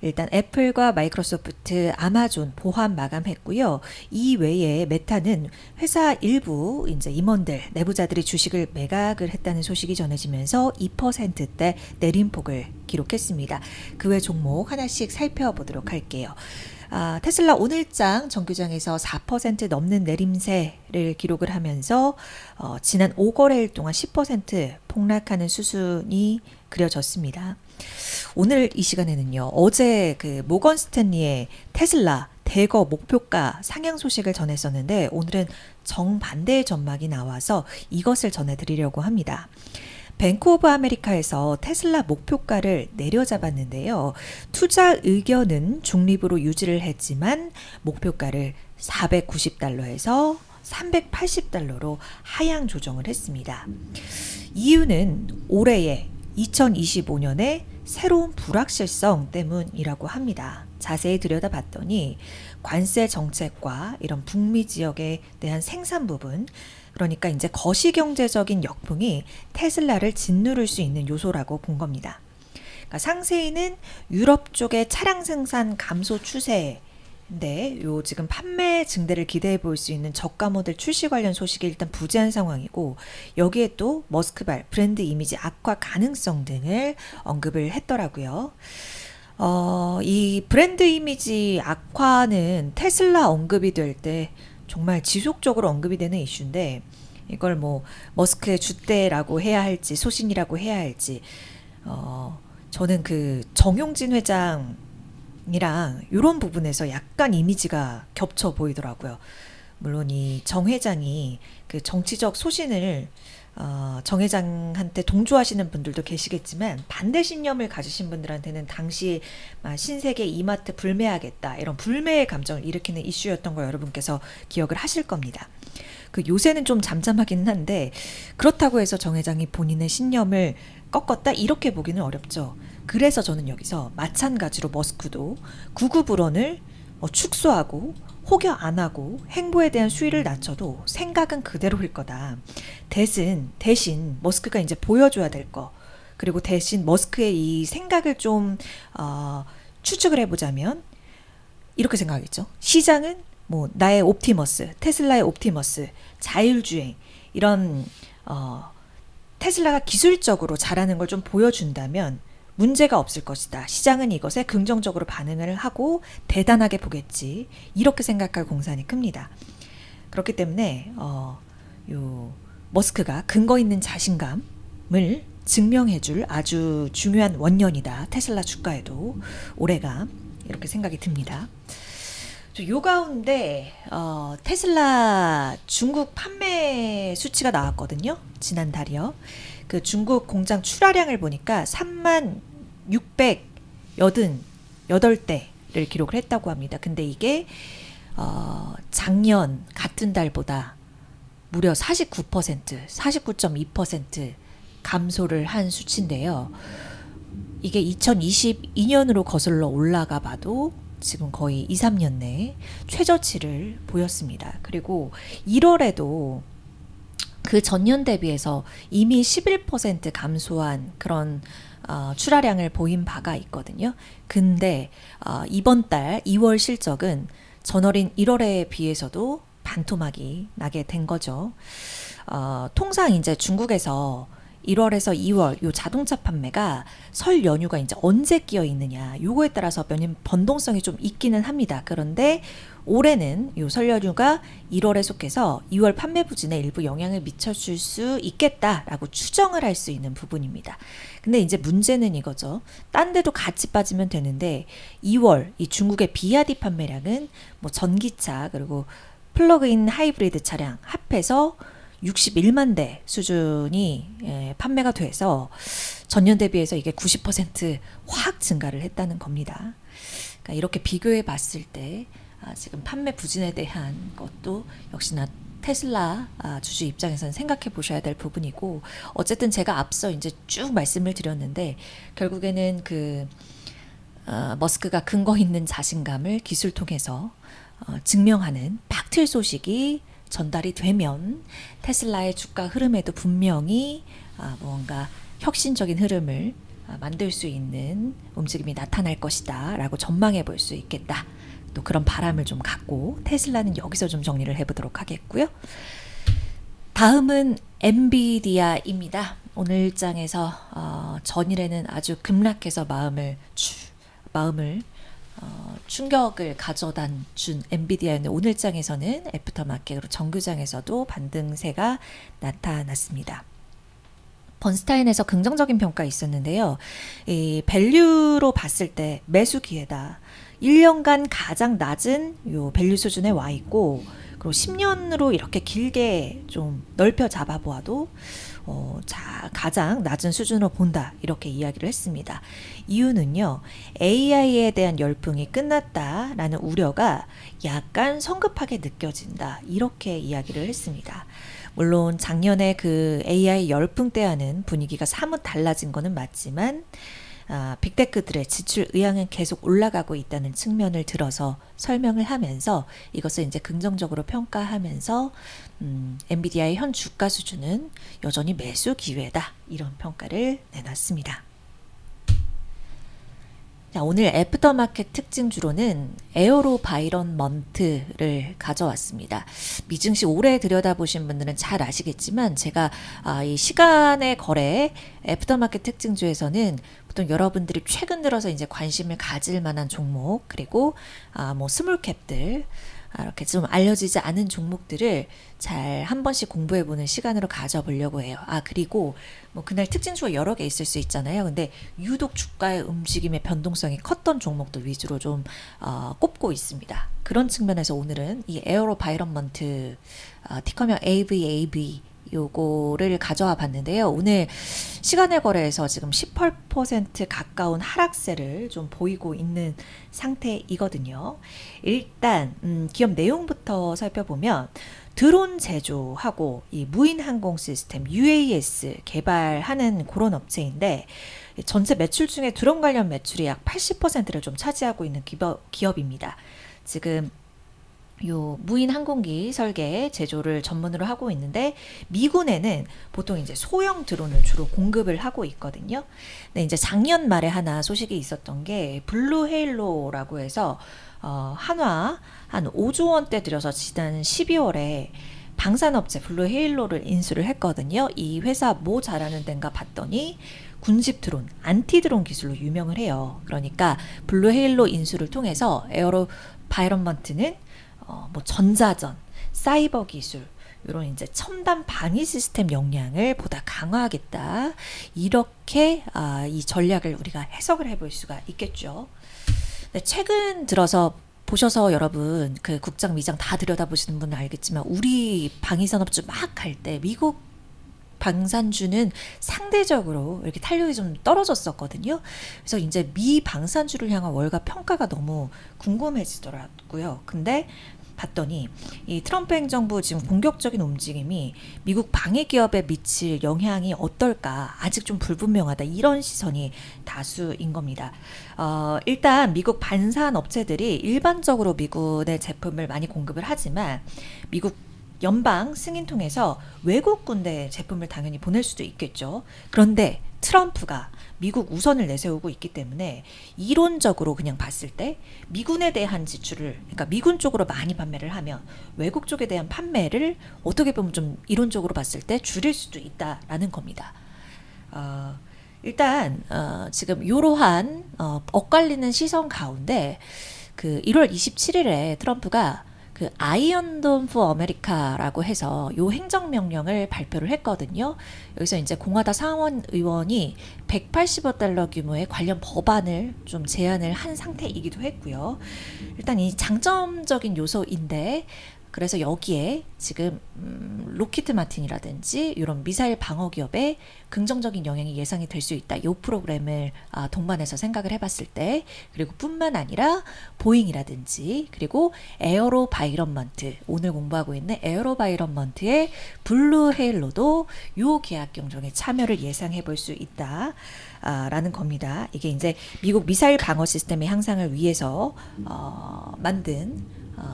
일단 애플과 마이크로소프트, 아마존 보합 마감했고요. 이 외에 메타는 회사 일부 이제 임원들, 내부자들이 주식을 매각을 했다는 소식이 전해지면서 2%대 내림폭을 기록했습니다. 그 외 종목 하나씩 살펴보도록 할게요. 테슬라 오늘장 정규장에서 4% 넘는 내림세를 기록을 하면서 지난 5거래일 동안 10% 폭락하는 수순이 그려졌습니다. 오늘 이 시간에는요, 어제 그 모건 스탠리의 테슬라 대거 목표가 상향 소식을 전했었는데 오늘은 정반대의 전망이 나와서 이것을 전해드리려고 합니다. 뱅크 오브 아메리카에서 테슬라 목표가를 내려잡았는데요. 투자 의견은 중립으로 유지를 했지만 목표가를 490달러에서 380달러로 하향 조정을 했습니다. 이유는 올해의 2025년에 새로운 불확실성 때문이라고 합니다. 자세히 들여다봤더니 관세 정책과 이런 북미 지역에 대한 생산 부분, 그러니까 이제 거시경제적인 역풍이 테슬라를 짓누를 수 있는 요소라고 본 겁니다. 그러니까 상세히는 유럽 쪽의 차량 생산 감소 추세인데 요 지금 판매 증대를 기대해 볼 수 있는 저가 모델 출시 관련 소식이 일단 부재한 상황이고, 여기에 또 머스크발 브랜드 이미지 악화 가능성 등을 언급을 했더라고요. 이 브랜드 이미지 악화는 테슬라 언급이 될 때 정말 지속적으로 언급이 되는 이슈인데, 이걸 뭐 머스크의 줏대라고 해야 할지 소신이라고 해야 할지, 저는 그 정용진 회장이랑 이런 부분에서 약간 이미지가 겹쳐 보이더라고요. 물론 이 정 회장이 그 정치적 소신을 정 회장한테 동조하시는 분들도 계시겠지만, 반대 신념을 가지신 분들한테는 당시 신세계 이마트 불매하겠다 이런 불매의 감정을 일으키는 이슈였던 거 여러분께서 기억을 하실 겁니다. 그 요새는 좀 잠잠하기는 한데, 그렇다고 해서 정 회장이 본인의 신념을 꺾었다 이렇게 보기는 어렵죠. 그래서 저는 여기서 마찬가지로 머스크도 구구 불언을 축소하고 혹여 안 하고 행보에 대한 수위를 낮춰도 생각은 그대로일 거다. 대신 머스크가 이제 보여줘야 될 거, 그리고 대신 머스크의 이 생각을 좀 추측을 해보자면 이렇게 생각하겠죠. 시장은 뭐 나의 옵티머스, 테슬라의 옵티머스, 자율주행 이런 테슬라가 기술적으로 잘하는 걸 좀 보여준다면 문제가 없을 것이다. 시장은 이것에 긍정적으로 반응을 하고 대단하게 보겠지. 이렇게 생각할 공산이 큽니다. 그렇기 때문에 요 머스크가 근거 있는 자신감을 증명해줄 아주 중요한 원년이다. 테슬라 주가에도 올해가 이렇게 생각이 듭니다. 요 가운데 테슬라 중국 판매 수치가 나왔거든요. 지난달이요. 그 중국 공장 출하량을 보니까 3688대를 기록을 했다고 합니다. 근데 이게 작년 같은 달보다 무려 49%, 49.2% 감소를 한 수치인데요. 이게 2022년으로 거슬러 올라가 봐도 지금 거의 2, 3년 내에 최저치를 보였습니다. 그리고 1월에도 그 전년 대비해서 이미 11% 감소한 그런 출하량을 보인 바가 있거든요. 근데 이번 달 2월 실적은 전월인 1월에 비해서도 반토막이 나게 된 거죠. 통상 이제 중국에서 1월에서 2월 요 자동차 판매가 설 연휴가 이제 언제 끼어 있느냐, 요거에 따라서 변동성이 좀 있기는 합니다. 그런데 올해는 요 설 연휴가 1월에 속해서 2월 판매 부진에 일부 영향을 미쳐줄 수 있겠다라고 추정을 할 수 있는 부분입니다. 근데 이제 문제는 이거죠. 딴 데도 같이 빠지면 되는데 2월 이 중국의 비아디 판매량은 뭐 전기차 그리고 플러그인 하이브리드 차량 합해서 61만 대 수준이 판매가 돼서 전년 대비해서 이게 90% 증가를 했다는 겁니다. 그러니까 이렇게 비교해 봤을 때 지금 판매 부진에 대한 것도 역시나 테슬라 주주 입장에서는 생각해 보셔야 될 부분이고, 어쨌든 제가 앞서 이제 쭉 말씀을 드렸는데 결국에는 그 머스크가 근거 있는 자신감을 기술 통해서 증명하는 팍틀 소식이 전달이 되면 테슬라의 주가 흐름에도 분명히 뭔가 혁신적인 흐름을 만들 수 있는 움직임이 나타날 것이다 라고 전망해 볼 수 있겠다. 또 그런 바람을 좀 갖고 테슬라는 여기서 좀 정리를 해보도록 하겠고요. 다음은 엔비디아입니다. 오늘 장에서 전일에는 아주 급락해서 마음을 충격을 가져다 준 엔비디아였는데 오늘 장에서는 애프터마켓으로 정규장에서도 반등세가 나타났습니다. 번스타인에서 긍정적인 평가 있었는데요. 이 밸류로 봤을 때 매수 기회다. 1년간 가장 낮은 요 밸류 수준에 와 있고 그리고 10년으로 이렇게 길게 좀 넓혀 잡아 보아도 가장 낮은 수준으로 본다 이렇게 이야기를 했습니다. 이유는요, AI에 대한 열풍이 끝났다라는 우려가 약간 성급하게 느껴진다 이렇게 이야기를 했습니다. 물론 작년에 그 AI 열풍 때와는 분위기가 사뭇 달라진 거는 맞지만 빅테크들의 지출 의향은 계속 올라가고 있다는 측면을 들어서 설명을 하면서 이것을 이제 긍정적으로 평가하면서 엔비디아의 현 주가 수준은 여전히 매수 기회다 이런 평가를 내놨습니다. 자, 오늘 애프터마켓 특징주로는 에어로바이런먼트를 가져왔습니다. 미증시 오래 들여다보신 분들은 잘 아시겠지만 제가 이 시간의 거래 애프터마켓 특징주에서는 보통 여러분들이 최근 들어서 이제 관심을 가질 만한 종목 그리고 뭐 스몰캡들 이렇게 좀 알려지지 않은 종목들을 잘 한 번씩 공부해보는 시간으로 가져보려고 해요. 그리고 뭐 그날 특징주가 여러 개 있을 수 있잖아요. 근데 유독 주가의 움직임의 변동성이 컸던 종목들 위주로 좀 꼽고 있습니다. 그런 측면에서 오늘은 이 에어로바이런먼트 티커명 AVAB 요거를 가져와 봤는데요. 오늘 시간의 거래에서 지금 18% 가까운 하락세를 좀 보이고 있는 상태이거든요. 일단 기업 내용부터 살펴보면 드론 제조하고 이 무인 항공 시스템 UAS 개발하는 그런 업체인데 전체 매출 중에 드론 관련 매출이 약 80%를 좀 차지하고 있는 기업입니다. 지금 요 무인 항공기 설계 제조를 전문으로 하고 있는데 미군에는 보통 이제 소형 드론을 주로 공급을 하고 있거든요. 근데 이제 작년 말에 하나 소식이 있었던 게 블루 헤일로라고 해서 한화 한 5조 원대 들여서 지난 12월에 방산업체 블루 헤일로를 인수를 했거든요. 이 회사 뭐 잘하는 데인가 봤더니 군집 드론, 안티 드론 기술로 유명을 해요. 그러니까 블루 헤일로 인수를 통해서 에어로 바이런먼트는 뭐 전자전, 사이버 기술 이런 이제 첨단 방위 시스템 역량을 보다 강화하겠다. 이렇게 이 전략을 우리가 해석을 해볼 수가 있겠죠. 최근 들어서 보셔서 여러분 그 국장 미장 다 들여다보시는 분은 알겠지만 우리 방위산업주 막 할 때 미국 방산주는 상대적으로 이렇게 탄력이 좀 떨어졌었거든요. 그래서 이제 미 방산주를 향한 월가 평가가 너무 궁금해지더라고요. 근데 봤더니 이 트럼프 행정부 지금 공격적인 움직임이 미국 방해 기업에 미칠 영향이 어떨까 아직 좀 불분명하다 이런 시선이 다수인 겁니다. 일단 미국 반산 업체들이 일반적으로 미군의 제품을 많이 공급을 하지만 미국 연방 승인 통해서 외국 군대 제품을 당연히 보낼 수도 있겠죠. 그런데 트럼프가 미국 우선을 내세우고 있기 때문에 이론적으로 그냥 봤을 때 미군에 대한 지출을 그러니까 미군 쪽으로 많이 판매를 하면 외국 쪽에 대한 판매를 어떻게 보면 좀 이론적으로 봤을 때 줄일 수도 있다라는 겁니다. 일단 지금 이러한 엇갈리는 시선 가운데 그 1월 27일에 트럼프가 그 아이언돔 포 아메리카라고 해서 요 행정명령을 발표를 했거든요. 여기서 이제 공화당 상원 의원이 180억 달러 규모의 관련 법안을 좀 제안을 한 상태이기도 했고요. 일단 이 장점적인 요소인데 그래서 여기에 지금 로키드 마틴이라든지 이런 미사일 방어 기업에 긍정적인 영향이 예상이 될 수 있다. 이 프로그램을 동반해서 생각을 해봤을 때 그리고 뿐만 아니라 보잉이라든지 그리고 에어로바이런먼트 오늘 공부하고 있는 에어로바이런먼트의 블루 헤일로도 이 계약 경쟁에 참여를 예상해 볼 수 있다. 라는 겁니다. 이게 이제 미국 미사일 방어 시스템의 향상을 위해서 만든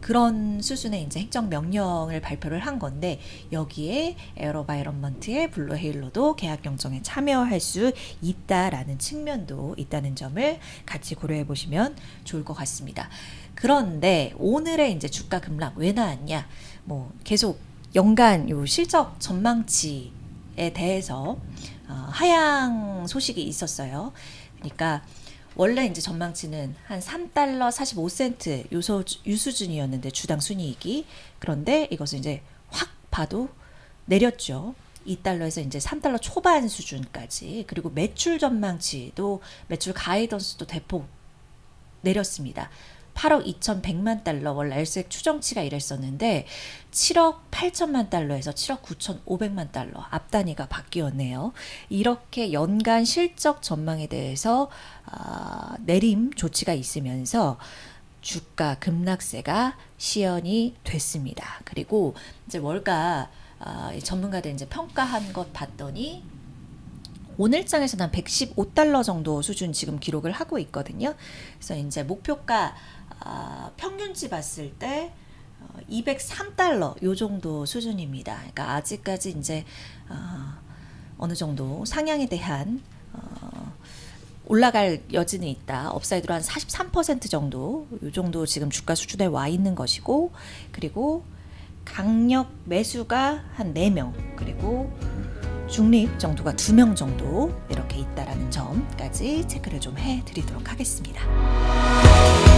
그런 수준의 이제 행정 명령을 발표를 한 건데 여기에 에어로바이런먼트의 블루헤일로도 계약 경정에 참여할 수 있다라는 측면도 있다는 점을 같이 고려해 보시면 좋을 것 같습니다. 그런데 오늘의 이제 주가 급락 왜 나왔냐? 뭐 계속 연간 요 실적 전망치에 대해서 하향 소식이 있었어요. 그러니까 원래 이제 전망치는 한 3달러 45센트 요 수준이었는데 주당 순이익이, 그런데 이것을 이제 확 봐도 내렸죠. 2달러에서 이제 3달러 초반 수준까지. 그리고 매출 전망치도 매출 가이던스도 대폭 내렸습니다. 8억 2,100만 달러 원래 LSEG 추정치가 이랬었는데 7억 8천만 달러에서 7억 9,500만 달러 앞 단위가 바뀌었네요. 이렇게 연간 실적 전망에 대해서 내림 조치가 있으면서 주가 급락세가 시연이 됐습니다. 그리고 이제 월가 전문가들 이제 평가한 것 봤더니 오늘장에서는 한 115달러 정도 수준 지금 기록을 하고 있거든요. 그래서 이제 목표가 평균치 봤을 때 203달러 요 정도 수준입니다. 그러니까 아직까지 이제 어느 정도 상향에 대한 올라갈 여지는 있다. 업사이드로 한 43% 정도 요 정도 지금 주가 수준에 와 있는 것이고, 그리고 강력 매수가 한 4명, 그리고 중립 정도가 2명 정도 이렇게 있다라는 점까지 체크를 좀 해드리도록 하겠습니다.